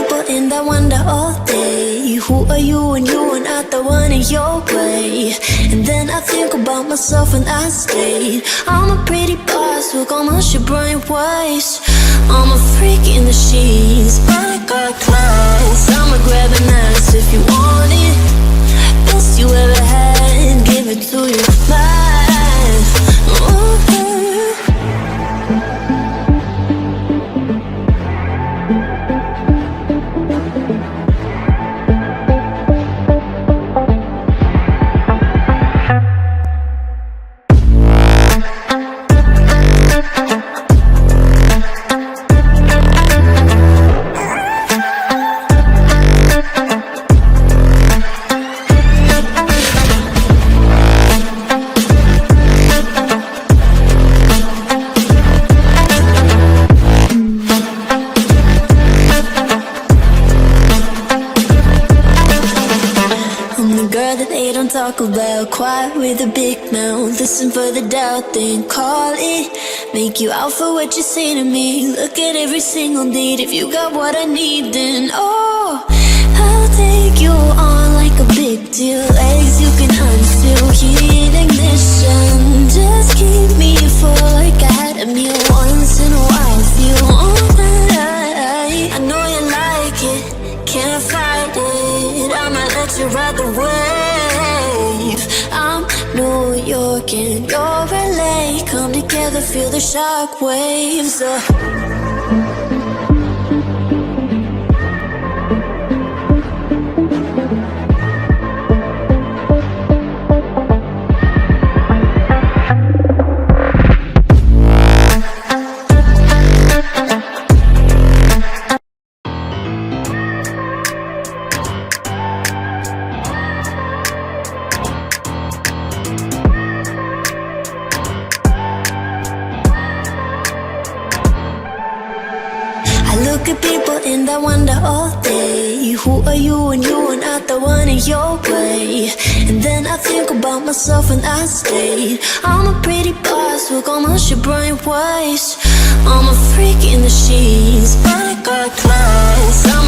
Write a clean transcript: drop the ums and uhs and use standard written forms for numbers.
people and I wonder all day, who are you and you are not the one in your way. And then I think about myself and I state, I'm a pretty boss with almost your brain waves. I'm a freak in the sheets, but I got class. I'ma grab an ass if you want it. Best you ever had, give it to you live. Talk about quiet with a big mouth. Listen for the doubt, then call it. Make you out for what you say to me. Look at every single need. If you got what I need, then oh, I'll take you on like a big deal. Legs you can unseal, heat ignition. Just keep me full like I had a meal once in a while. Feel alright. I know you like it, can't fight it. I'ma let you ride the wave. I'm New York and you're LA. Come together, feel the shock waves. Look at people and I wonder all day, who are you and you are not the one in your way. And then I think about myself and I state, I'm a pretty boss with almost your brain waves. I'm a freak in the sheets, but I got class.